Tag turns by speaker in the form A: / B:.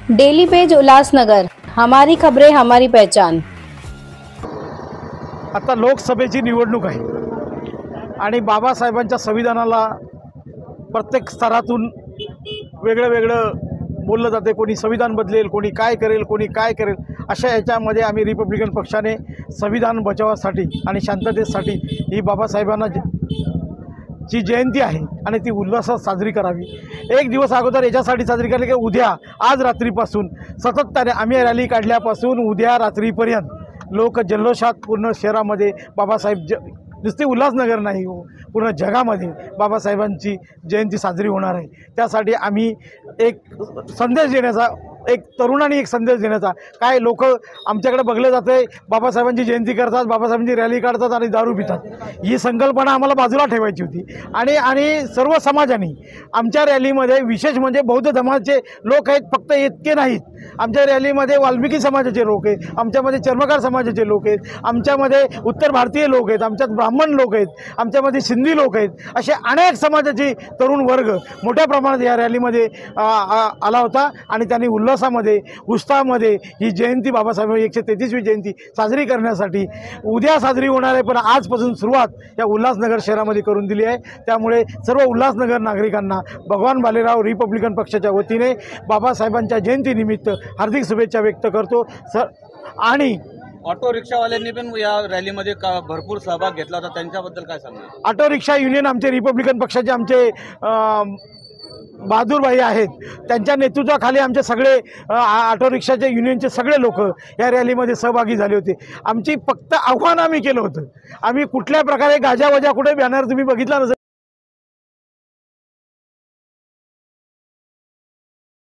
A: Daily page Ulhasnagar, हमारी खबरें हमारी पहचान।
B: आता लोकसभेची निवडणूक आहे आणि बाबासाहेबांच्या संविधानाला प्रत्येक स्तरातून वेगळं वेगळं बोललं जाते। कोणी संविधान बदलेल, कोणी काय करेल, कोणी काय करेल, अशा याच्यामध्ये आम्ही रिपब्लिकन पक्षाने संविधान बचावासाठी आणि शांततेसाठी ही बाबासाहेबांना ची जयंती आहे आणि ती उल्हासात साजरी करावी। एक दिवस अगोदर याच्यासाठी साजरी केली की उद्या आज रात्रीपासून सातत्याने आम्ही रॅली काढल्यापासून उद्या रात्रीपर्यंत लोक जल्लोषात पूर्ण शहरामध्ये बाबासाहेब नुसते उल्हासनगर नाही हो, पूर्ण जगामध्ये बाबासाहेबांची जयंती साजरी होणार आहे। त्यासाठी आम्ही एक संदेश देण्याचा, एक तरुणांनी एक संदेश देण्याचा, काय लोक आमच्याकडे बघले जाते बाबासाहेबांची जयंती करतात, बाबासाहेबांची रॅली काढतात आणि दारू पितात, ही संकल्पना आम्हाला बाजूला ठेवायची होती। आणि सर्व समाजाने आमच्या रॅलीमध्ये, विशेष म्हणजे बौद्ध धर्माचे लोक आहेत, फक्त इतके नाहीत, आमच्या रॅलीमध्ये वाल्मिकी समाजाचे लोक आहेत, आमच्यामध्ये चर्मकार समाजाचे लोक आहेत, आमच्यामध्ये उत्तर भारतीय लोक आहेत, आमच्यात ब्राह्मण लोक आहेत, आमच्यामध्ये सिंधी लोक आहेत, असे अनेक समाजाचे तरुण वर्ग मोठ्या प्रमाणात या रॅलीमध्ये आला होता आणि त्यांनी उल्हासामध्ये, उत्साहामध्ये ही जयंती, बाबासाहेब 133वी जयंती साजरी करण्यासाठी उद्या साजरी होणार आहे, पण आजपासून सुरुवात या उल्हासनगर शहरामध्ये करून दिली आहे। त्यामुळे सर्व उल्हासनगर नागरिकांना भगवान बालेराव रिपब्लिकन पक्षाच्या वतीने बाबासाहेबांच्या जयंतीनिमित्त हार्दिक शुभेच्छा व्यक्त करतो सर। आणि
C: ऑटो रिक्षावाल्यांनी पण या रॅलीमध्ये भरपूर सहभाग घेतला होता, त्यांच्याबद्दल काय सांगणार?
B: ऑटो रिक्षा युनियन आमचे रिपब्लिकन पक्षाचे आमचे बहादूरभाई आहेत, त्यांच्या नेतृत्वाखाली आमचे सगळे ऑटो रिक्षाचे युनियनचे सगळे लोक या रॅलीमध्ये सहभागी झाले होते। आमची फक्त आव्हान आम्ही केलं होतं, आम्ही कुठल्या प्रकारे गाजावाजा कुठे बॅनर तुम्ही बघितला नसेल,